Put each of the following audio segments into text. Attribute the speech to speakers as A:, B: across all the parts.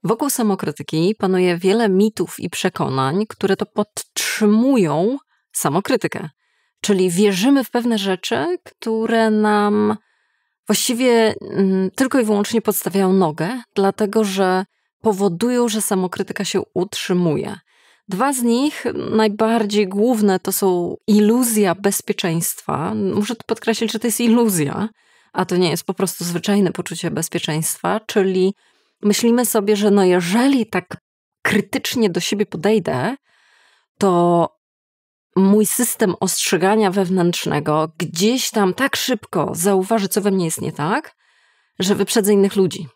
A: Wokół samokrytyki panuje wiele mitów i przekonań, które to podtrzymują samokrytykę. Czyli wierzymy w pewne rzeczy, które nam właściwie tylko i wyłącznie podstawiają nogę, dlatego że powodują, że samokrytyka się utrzymuje. Dwa z nich, najbardziej główne, to są iluzja bezpieczeństwa. Muszę tu podkreślić, że to jest iluzja, a to nie jest po prostu zwyczajne poczucie bezpieczeństwa, czyli myślimy sobie, że no jeżeli tak krytycznie do siebie podejdę, to mój system ostrzegania wewnętrznego gdzieś tam tak szybko zauważy, co we mnie jest nie tak, że wyprzedzę innych ludzi,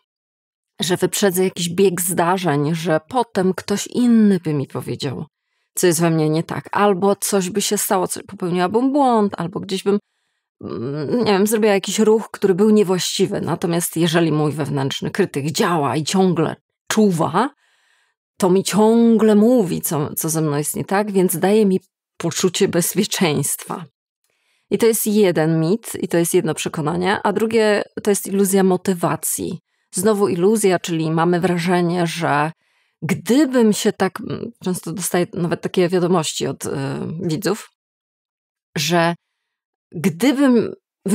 A: że wyprzedzę jakiś bieg zdarzeń, że potem ktoś inny by mi powiedział, co jest we mnie nie tak, albo coś by się stało, popełniłabym błąd, albo gdzieś bym, nie wiem, zrobiła jakiś ruch, który był niewłaściwy. Natomiast jeżeli mój wewnętrzny krytyk działa i ciągle czuwa, to mi ciągle mówi, co ze mną jest nie tak, więc daje mi poczucie bezpieczeństwa. I to jest jeden mit i to jest jedno przekonanie, a drugie to jest iluzja motywacji. Znowu iluzja, czyli mamy wrażenie, że gdybym się tak, często dostaję nawet takie wiadomości od widzów, że gdybym,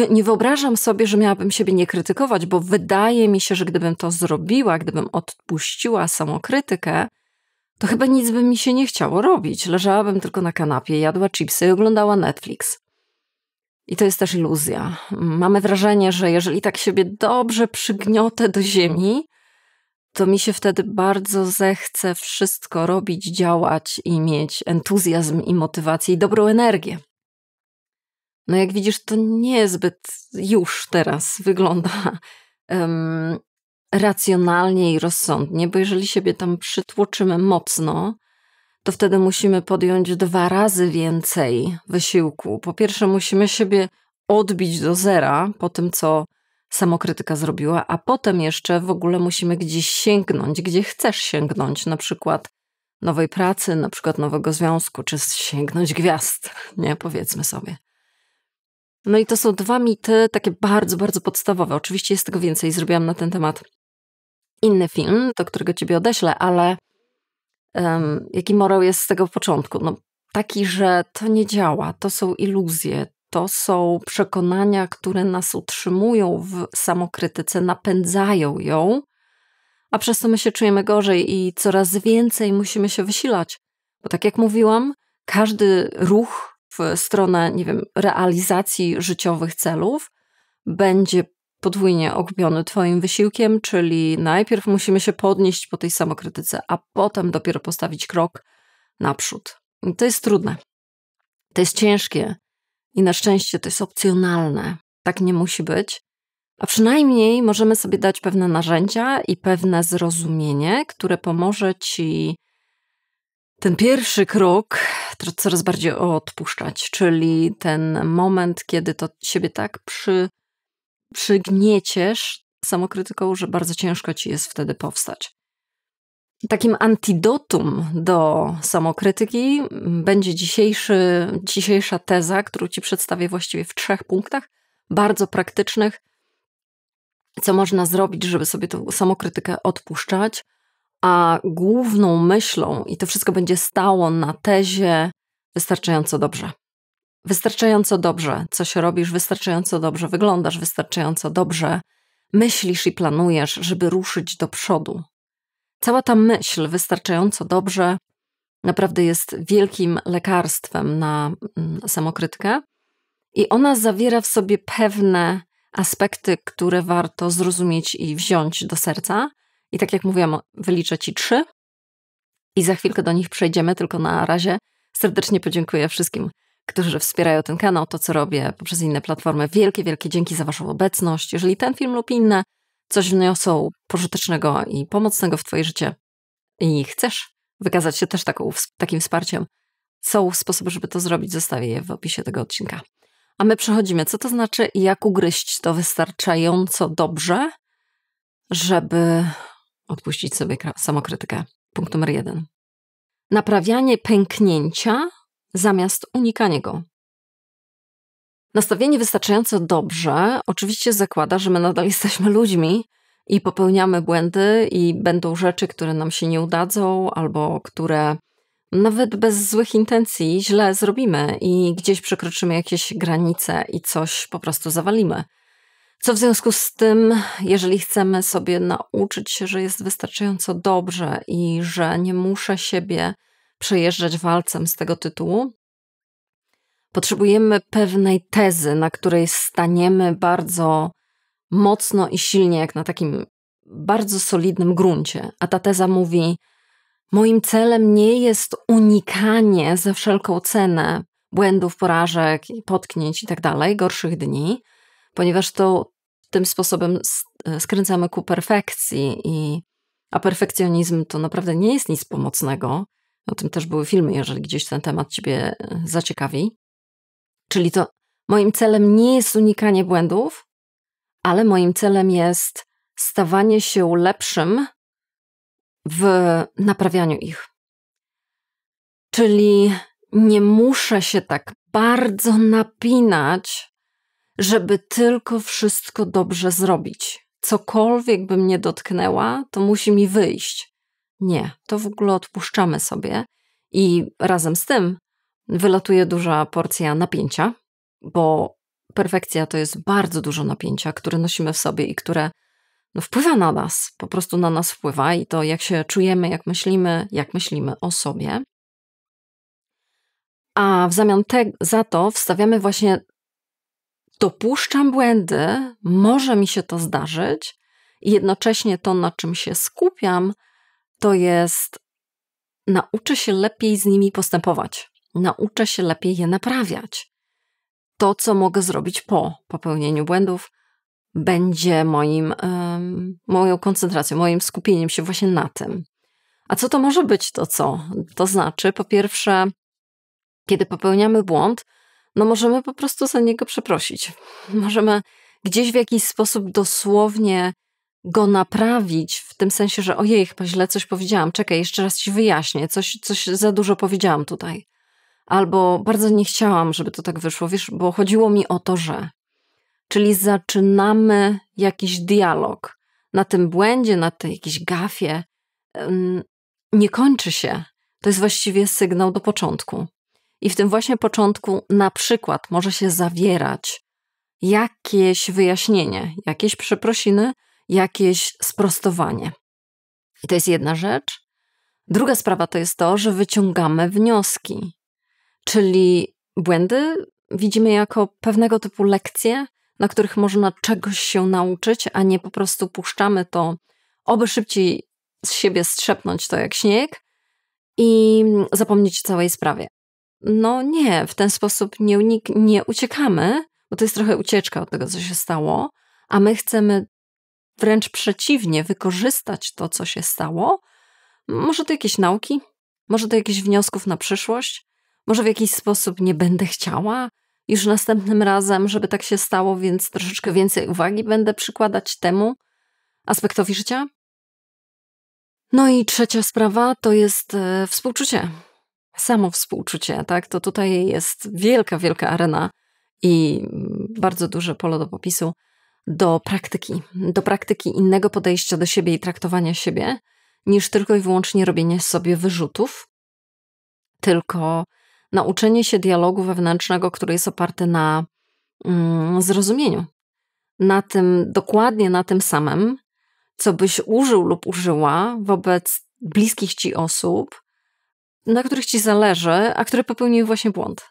A: nie wyobrażam sobie, że miałabym siebie nie krytykować, bo wydaje mi się, że gdybym to zrobiła, gdybym odpuściła samokrytykę, to chyba nic by mi się nie chciało robić. Leżałabym tylko na kanapie, jadła chipsy i oglądała Netflix. I to jest też iluzja. Mamy wrażenie, że jeżeli tak siebie dobrze przygniotę do ziemi, to mi się wtedy bardzo zechce wszystko robić, działać i mieć entuzjazm i motywację i dobrą energię. No jak widzisz, to niezbyt już teraz wygląda racjonalnie i rozsądnie, bo jeżeli siebie tam przytłoczymy mocno, to wtedy musimy podjąć 2 razy więcej wysiłku. Po pierwsze musimy siebie odbić do zera po tym, co samokrytyka zrobiła, a potem jeszcze w ogóle musimy gdzieś sięgnąć, gdzie chcesz sięgnąć, na przykład nowej pracy, na przykład nowego związku, czy sięgnąć gwiazd, nie? Powiedzmy sobie. No i to są 2 mity, takie bardzo, bardzo podstawowe. Oczywiście jest tego więcej. Zrobiłam na ten temat inny film, do którego ciebie odeślę, ale jaki morał jest z tego początku? No, taki, że to nie działa, to są iluzje, to są przekonania, które nas utrzymują w samokrytyce, napędzają ją, a przez to my się czujemy gorzej i coraz więcej musimy się wysilać. Bo tak jak mówiłam, każdy ruch w stronę, nie wiem, realizacji życiowych celów będzie podwójnie okupiony twoim wysiłkiem, czyli najpierw musimy się podnieść po tej samokrytyce, a potem dopiero postawić krok naprzód. I to jest trudne. To jest ciężkie i na szczęście to jest opcjonalne. Tak nie musi być. A przynajmniej możemy sobie dać pewne narzędzia i pewne zrozumienie, które pomoże ci ten pierwszy krok coraz bardziej odpuszczać, czyli ten moment, kiedy to siebie tak przygnieciesz samokrytyką, że bardzo ciężko ci jest wtedy powstać. Takim antidotum do samokrytyki będzie dzisiejsza teza, którą ci przedstawię właściwie w 3 punktach, bardzo praktycznych, co można zrobić, żeby sobie tę samokrytykę odpuszczać, a główną myślą, i to wszystko będzie stało na tezie wystarczająco dobrze. Wystarczająco dobrze coś robisz, wystarczająco dobrze wyglądasz, wystarczająco dobrze myślisz i planujesz, żeby ruszyć do przodu. Cała ta myśl wystarczająco dobrze naprawdę jest wielkim lekarstwem na samokrytykę i ona zawiera w sobie pewne aspekty, które warto zrozumieć i wziąć do serca. I tak jak mówiłam, wyliczę ci 3 i za chwilkę do nich przejdziemy, tylko na razie serdecznie podziękuję wszystkim, którzy wspierają ten kanał, to co robię poprzez inne platformy. Wielkie, wielkie dzięki za waszą obecność. Jeżeli ten film lub inne coś wniosą pożytecznego i pomocnego w twoje życie i chcesz wykazać się też takim wsparciem, są sposoby, żeby to zrobić, zostawię je w opisie tego odcinka. A my przechodzimy, co to znaczy i jak ugryźć to wystarczająco dobrze, żeby odpuścić sobie samokrytykę. Punkt numer 1. Naprawianie pęknięcia zamiast unikanie go. Nastawienie wystarczająco dobrze oczywiście zakłada, że my nadal jesteśmy ludźmi i popełniamy błędy i będą rzeczy, które nam się nie udadzą albo które nawet bez złych intencji źle zrobimy i gdzieś przekroczymy jakieś granice i coś po prostu zawalimy. Co w związku z tym, jeżeli chcemy sobie nauczyć się, że jest wystarczająco dobrze i że nie muszę siebie przejeżdżać walcem z tego tytułu, potrzebujemy pewnej tezy, na której staniemy bardzo mocno i silnie, jak na takim bardzo solidnym gruncie. A ta teza mówi: moim celem nie jest unikanie za wszelką cenę błędów, porażek, potknięć i tak dalej, gorszych dni, ponieważ to tym sposobem skręcamy ku perfekcji, a perfekcjonizm to naprawdę nie jest nic pomocnego. O tym też były filmy, jeżeli gdzieś ten temat ciebie zaciekawi. Czyli to moim celem nie jest unikanie błędów, ale moim celem jest stawanie się lepszym w naprawianiu ich. Czyli nie muszę się tak bardzo napinać, żeby tylko wszystko dobrze zrobić. Cokolwiek bym mnie dotknęła, to musi mi wyjść. Nie, to w ogóle odpuszczamy sobie i razem z tym wylatuje duża porcja napięcia, bo perfekcja to jest bardzo dużo napięcia, które nosimy w sobie i które wpływa na nas, po prostu na nas wpływa i to jak się czujemy, jak myślimy o sobie. A w zamian za to wstawiamy właśnie: dopuszczam błędy, może mi się to zdarzyć i jednocześnie to, na czym się skupiam, to jest nauczę się lepiej z nimi postępować. Nauczę się lepiej je naprawiać. To, co mogę zrobić po popełnieniu błędów, będzie moją koncentracją, moim skupieniem się właśnie na tym. A co to może być to co? To znaczy, po pierwsze, kiedy popełniamy błąd, możemy po prostu za niego przeprosić. Możemy gdzieś w jakiś sposób dosłownie go naprawić, w tym sensie, że ojej, chyba źle coś powiedziałam, czekaj, jeszcze raz ci wyjaśnię, coś za dużo powiedziałam tutaj. Albo bardzo nie chciałam, żeby to tak wyszło, wiesz, bo chodziło mi o to, że... Czyli zaczynamy jakiś dialog. Na tym błędzie, na tej jakiejś gafie nie kończy się. To jest właściwie sygnał do początku. I w tym właśnie początku na przykład może się zawierać jakieś wyjaśnienie, jakieś przeprosiny, jakieś sprostowanie. I to jest jedna rzecz. Druga sprawa to jest to, że wyciągamy wnioski. Czyli błędy widzimy jako pewnego typu lekcje, na których można czegoś się nauczyć, a nie po prostu puszczamy to, oby szybciej z siebie strzepnąć to jak śnieg i zapomnieć o całej sprawie. Nie, w ten sposób nie uciekamy, bo to jest trochę ucieczka od tego, co się stało, a my chcemy wręcz przeciwnie wykorzystać to, co się stało. Może to jakieś nauki, może to jakichś wniosków na przyszłość, może w jakiś sposób nie będę chciała już następnym razem, żeby tak się stało, więc troszeczkę więcej uwagi będę przykładać temu aspektowi życia. No i trzecia sprawa to jest współczucie. Samo współczucie, tak? To tutaj jest wielka, wielka arena i bardzo duże pole do popisu do praktyki innego podejścia do siebie i traktowania siebie, niż tylko i wyłącznie robienie sobie wyrzutów, tylko nauczenie się dialogu wewnętrznego, który jest oparty na zrozumieniu. Dokładnie na tym samym, co byś użył lub użyła wobec bliskich ci osób, na których ci zależy, a które popełniły właśnie błąd.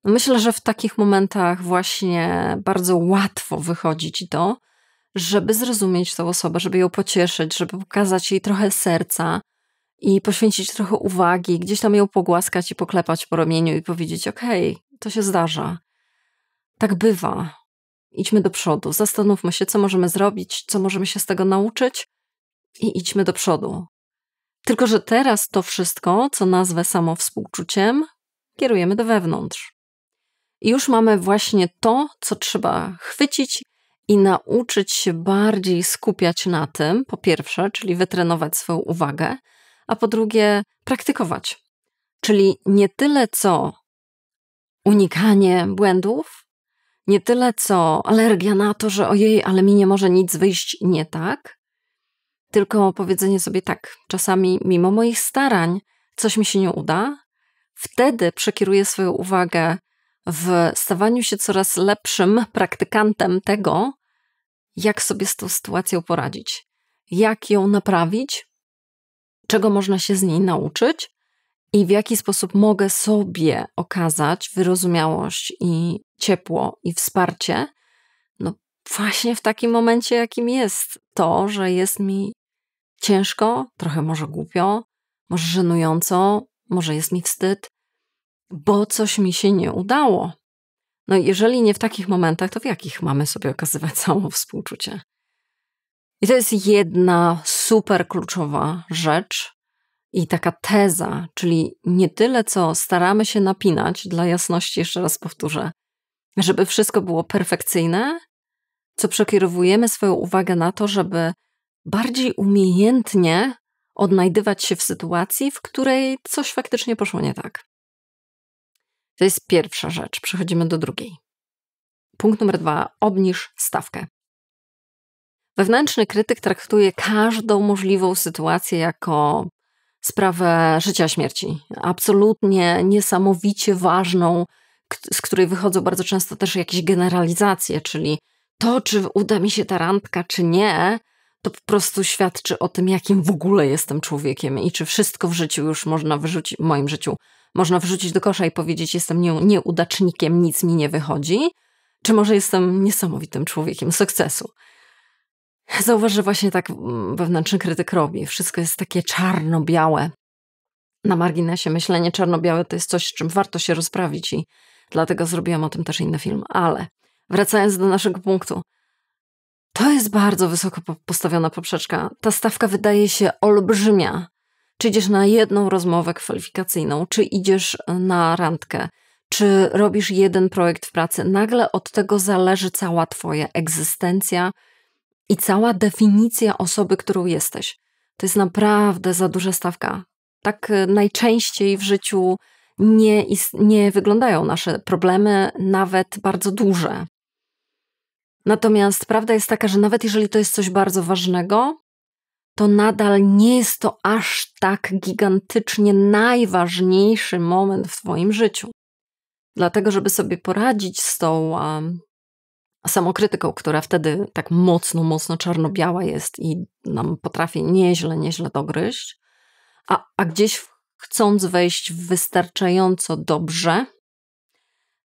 A: Myślę, że w takich momentach właśnie bardzo łatwo wychodzi ci to, żeby zrozumieć tę osobę, żeby ją pocieszyć, żeby pokazać jej trochę serca i poświęcić trochę uwagi, gdzieś tam ją pogłaskać i poklepać po ramieniu i powiedzieć: okej, to się zdarza. Tak bywa. Idźmy do przodu. Zastanówmy się, co możemy zrobić, co możemy się z tego nauczyć i idźmy do przodu. Tylko że teraz to wszystko, co nazwę samowspółczuciem, kierujemy do wewnątrz. I już mamy właśnie to, co trzeba chwycić i nauczyć się bardziej skupiać na tym, po pierwsze, czyli wytrenować swoją uwagę, a po drugie praktykować. Czyli nie tyle co unikanie błędów, nie tyle co alergia na to, że ojej, ale mi nie może nic wyjść nie tak, tylko powiedzenie sobie tak, czasami mimo moich starań coś mi się nie uda, wtedy przekieruję swoją uwagę w stawaniu się coraz lepszym praktykantem tego, jak sobie z tą sytuacją poradzić, jak ją naprawić, czego można się z niej nauczyć i w jaki sposób mogę sobie okazać wyrozumiałość i ciepło i wsparcie, no właśnie w takim momencie, jakim jest to, że jest mi ciężko, trochę może głupio, może żenująco, może jest mi wstyd, bo coś mi się nie udało. No i jeżeli nie w takich momentach, to w jakich mamy sobie okazywać samo współczucie? I to jest jedna super kluczowa rzecz i taka teza, czyli nie tyle, co staramy się napinać, dla jasności jeszcze raz powtórzę, żeby wszystko było perfekcyjne, co przekierowujemy swoją uwagę na to, żeby bardziej umiejętnie odnajdywać się w sytuacji, w której coś faktycznie poszło nie tak. To jest pierwsza rzecz. Przechodzimy do drugiej. Punkt numer 2. Obniż stawkę. Wewnętrzny krytyk traktuje każdą możliwą sytuację jako sprawę życia, śmierci. Absolutnie niesamowicie ważną, z której wychodzą bardzo często też jakieś generalizacje, czyli to, czy uda mi się ta randka, czy nie, to po prostu świadczy o tym, jakim w ogóle jestem człowiekiem i czy wszystko w życiu już można wyrzucić, w moim życiu można wrzucić do kosza i powiedzieć, jestem nieudacznikiem, nic mi nie wychodzi, czy może jestem niesamowitym człowiekiem sukcesu. Zauważ, że właśnie tak wewnętrzny krytyk robi. Wszystko jest takie czarno-białe. Na marginesie myślenie czarno-białe to jest coś, z czym warto się rozprawić i dlatego zrobiłam o tym też inny film. Ale wracając do naszego punktu, to jest bardzo wysoko postawiona poprzeczka. Ta stawka wydaje się olbrzymia. Czy idziesz na jedną rozmowę kwalifikacyjną, czy idziesz na randkę, czy robisz jeden projekt w pracy. Nagle od tego zależy cała twoja egzystencja i cała definicja osoby, którą jesteś. To jest naprawdę za duża stawka. Tak najczęściej w życiu nie wyglądają nasze problemy, nawet bardzo duże. Natomiast prawda jest taka, że nawet jeżeli to jest coś bardzo ważnego, to nadal nie jest to aż tak gigantycznie najważniejszy moment w twoim życiu. Dlatego, żeby sobie poradzić z tą samokrytyką, która wtedy tak mocno czarno-biała jest i nam potrafi nieźle dogryźć, a gdzieś chcąc wejść wystarczająco dobrze,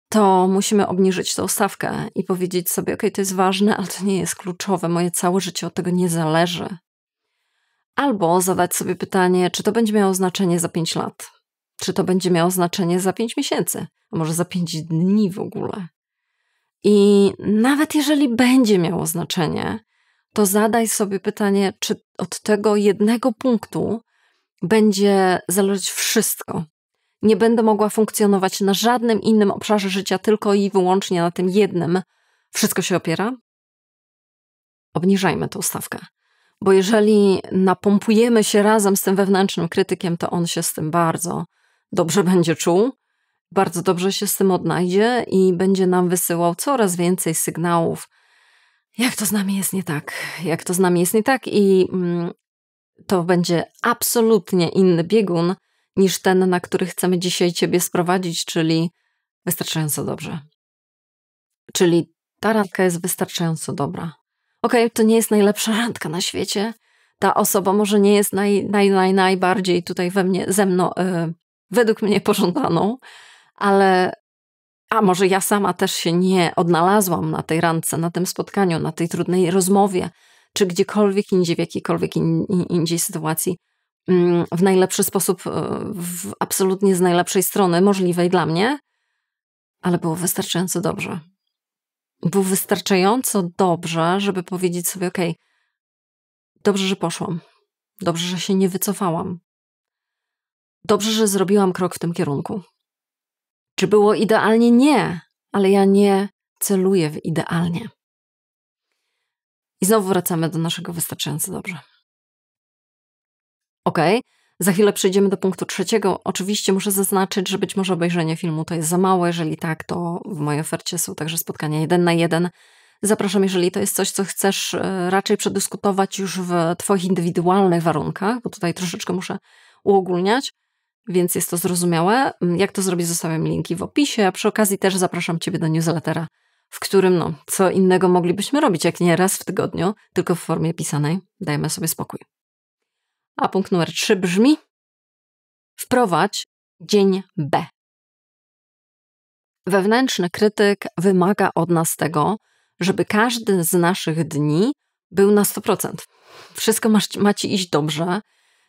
A: to musimy obniżyć tą stawkę i powiedzieć sobie, okej, to jest ważne, ale to nie jest kluczowe, moje całe życie od tego nie zależy. Albo zadać sobie pytanie, czy to będzie miało znaczenie za 5 lat, czy to będzie miało znaczenie za 5 miesięcy, a może za 5 dni w ogóle. I nawet jeżeli będzie miało znaczenie, to zadaj sobie pytanie, czy od tego jednego punktu będzie zależeć wszystko. Nie będę mogła funkcjonować na żadnym innym obszarze życia, tylko i wyłącznie na tym jednym. Wszystko się opiera? Obniżajmy tą stawkę. Bo jeżeli napompujemy się razem z tym wewnętrznym krytykiem, to on się z tym bardzo dobrze będzie czuł, bardzo dobrze się z tym odnajdzie i będzie nam wysyłał coraz więcej sygnałów, jak to z nami jest nie tak, jak to z nami jest nie tak i to będzie absolutnie inny biegun niż ten, na który chcemy dzisiaj ciebie sprowadzić, czyli wystarczająco dobrze. Czyli ta randka jest wystarczająco dobra. Okej, to nie jest najlepsza randka na świecie. Ta osoba może nie jest najbardziej tutaj według mnie pożądaną, ale a może ja sama też się nie odnalazłam na tej randce, na tym spotkaniu, na tej trudnej rozmowie, czy gdziekolwiek indziej, w jakiejkolwiek indziej sytuacji, w najlepszy sposób, absolutnie z najlepszej strony możliwej dla mnie, ale było wystarczająco dobrze. Było wystarczająco dobrze, żeby powiedzieć sobie, okej, dobrze, że poszłam. Dobrze, że się nie wycofałam. Dobrze, że zrobiłam krok w tym kierunku. Czy było idealnie? Nie, ale ja nie celuję w idealnie. I znowu wracamy do naszego wystarczająco dobrze. Okej, za chwilę przejdziemy do punktu 3. Oczywiście muszę zaznaczyć, że być może obejrzenie filmu to jest za mało. Jeżeli tak, to w mojej ofercie są także spotkania 1 na 1 Zapraszam, jeżeli to jest coś, co chcesz raczej przedyskutować już w twoich indywidualnych warunkach, bo tutaj troszeczkę muszę uogólniać, więc jest to zrozumiałe. Jak to zrobić, zostawiam linki w opisie, a przy okazji też zapraszam ciebie do newslettera, w którym co innego moglibyśmy robić, jak nie raz w tygodniu, tylko w formie pisanej. Dajmy sobie spokój. A punkt numer 3 brzmi: wprowadź dzień B. Wewnętrzny krytyk wymaga od nas tego, żeby każdy z naszych dni był na 100%. Wszystko ma ci iść dobrze.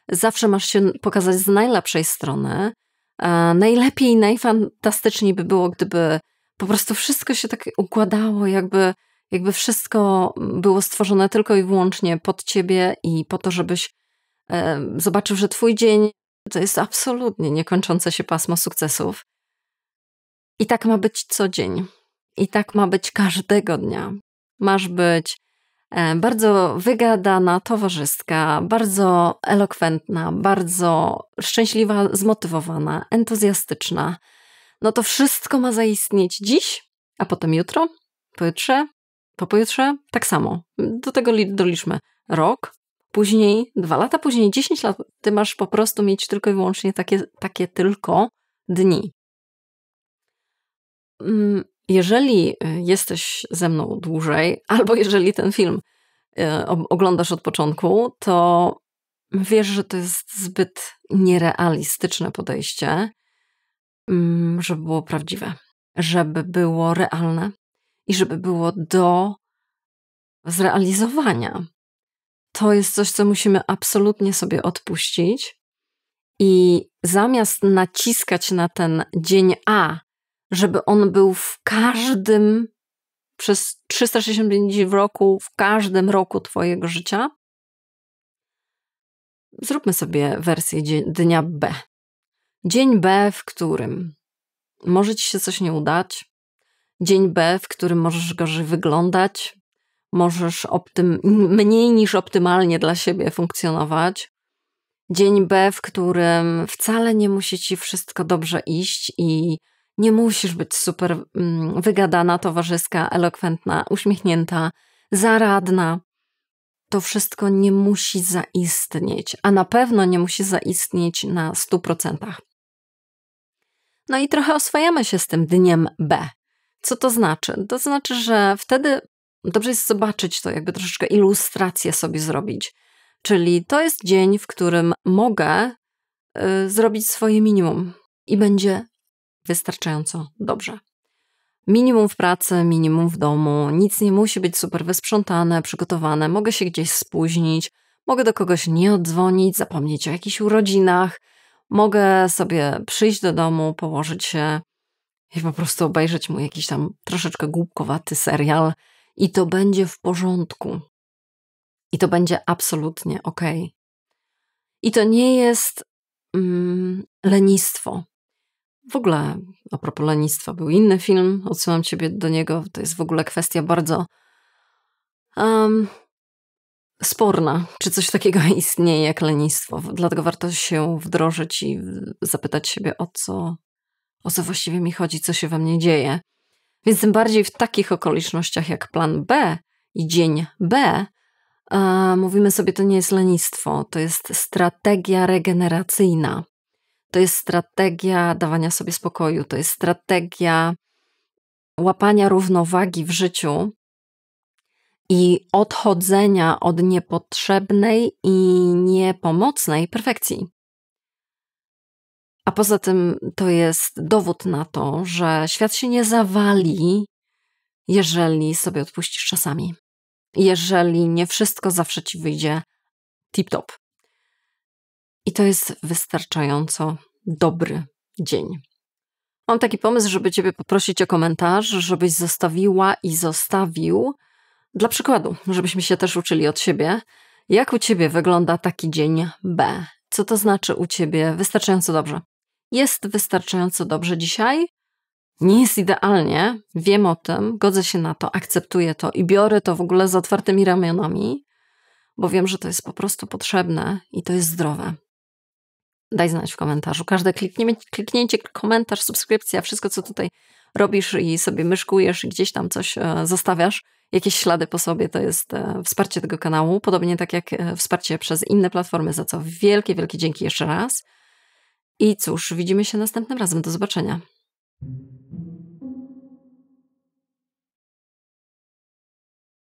A: Zawsze masz się pokazać z najlepszej strony. Najlepiej, najfantastyczniej by było, gdyby po prostu wszystko się tak układało, jakby wszystko było stworzone tylko i wyłącznie pod ciebie i po to, żebyś zobaczył, że twój dzień to jest absolutnie niekończące się pasmo sukcesów. I tak ma być co dzień. I tak ma być każdego dnia. Masz być bardzo wygadana, towarzyska, bardzo elokwentna, bardzo szczęśliwa, zmotywowana, entuzjastyczna. No to wszystko ma zaistnieć dziś, a potem jutro, pojutrze, po pojutrze, tak samo. Do tego doliczmy rok, później 2 lata, później 10 lat. Ty masz po prostu mieć tylko i wyłącznie takie tylko dni. Jeżeli jesteś ze mną dłużej, albo jeżeli ten film oglądasz od początku, to wiesz, że to jest zbyt nierealistyczne podejście, żeby było prawdziwe, żeby było realne i żeby było do zrealizowania. To jest coś, co musimy absolutnie sobie odpuścić i zamiast naciskać na ten dzień A, żeby on był w każdym, przez 365 dni w roku, w każdym roku twojego życia, zróbmy sobie wersję dnia B. Dzień B, w którym może ci się coś nie udać. Dzień B, w którym możesz gorzej wyglądać. Możesz mniej niż optymalnie dla siebie funkcjonować. Dzień B, w którym wcale nie musi ci wszystko dobrze iść i nie musisz być super wygadana, towarzyska, elokwentna, uśmiechnięta, zaradna. To wszystko nie musi zaistnieć, a na pewno nie musi zaistnieć na 100%. No i trochę oswajamy się z tym dniem B. Co to znaczy? To znaczy, że wtedy dobrze jest zobaczyć to, jakby troszeczkę ilustrację sobie zrobić. Czyli to jest dzień, w którym mogę zrobić swoje minimum i będzie wystarczająco dobrze. Minimum w pracy, minimum w domu, nic nie musi być super wysprzątane, przygotowane, mogę się gdzieś spóźnić, mogę do kogoś nie oddzwonić, zapomnieć o jakichś urodzinach, mogę sobie przyjść do domu, położyć się i po prostu obejrzeć mu jakiś tam troszeczkę głupkowaty serial i to będzie w porządku. I to będzie absolutnie okej. I to nie jest lenistwo. W ogóle, a propos lenistwa, był inny film, odsyłam ciebie do niego, to jest w ogóle kwestia bardzo sporna, czy coś takiego istnieje jak lenistwo. Dlatego warto się wdrożyć i zapytać siebie, o co właściwie mi chodzi, co się we mnie dzieje. Więc tym bardziej w takich okolicznościach jak plan B i dzień B, mówimy sobie, to nie jest lenistwo, to jest strategia regeneracyjna. To jest strategia dawania sobie spokoju, to jest strategia łapania równowagi w życiu i odchodzenia od niepotrzebnej i niepomocnej perfekcji. A poza tym to jest dowód na to, że świat się nie zawali, jeżeli sobie odpuścisz czasami. Jeżeli nie wszystko zawsze ci wyjdzie tip-top. I to jest wystarczająco dobry dzień. Mam taki pomysł, żeby ciebie poprosić o komentarz, żebyś zostawiła i zostawił, dla przykładu, żebyśmy się też uczyli od siebie, jak u ciebie wygląda taki dzień B. Co to znaczy u ciebie wystarczająco dobrze? Jest wystarczająco dobrze dzisiaj? Nie jest idealnie, wiem o tym, godzę się na to, akceptuję to i biorę to w ogóle z otwartymi ramionami, bo wiem, że to jest po prostu potrzebne i to jest zdrowe. Daj znać w komentarzu. Każde kliknięcie, komentarz, subskrypcja, wszystko co tutaj robisz i sobie myszkujesz i gdzieś tam coś zostawiasz, jakieś ślady po sobie, to jest wsparcie tego kanału, podobnie tak jak wsparcie przez inne platformy, za co wielkie, wielkie dzięki jeszcze raz. I cóż, widzimy się następnym razem. Do zobaczenia.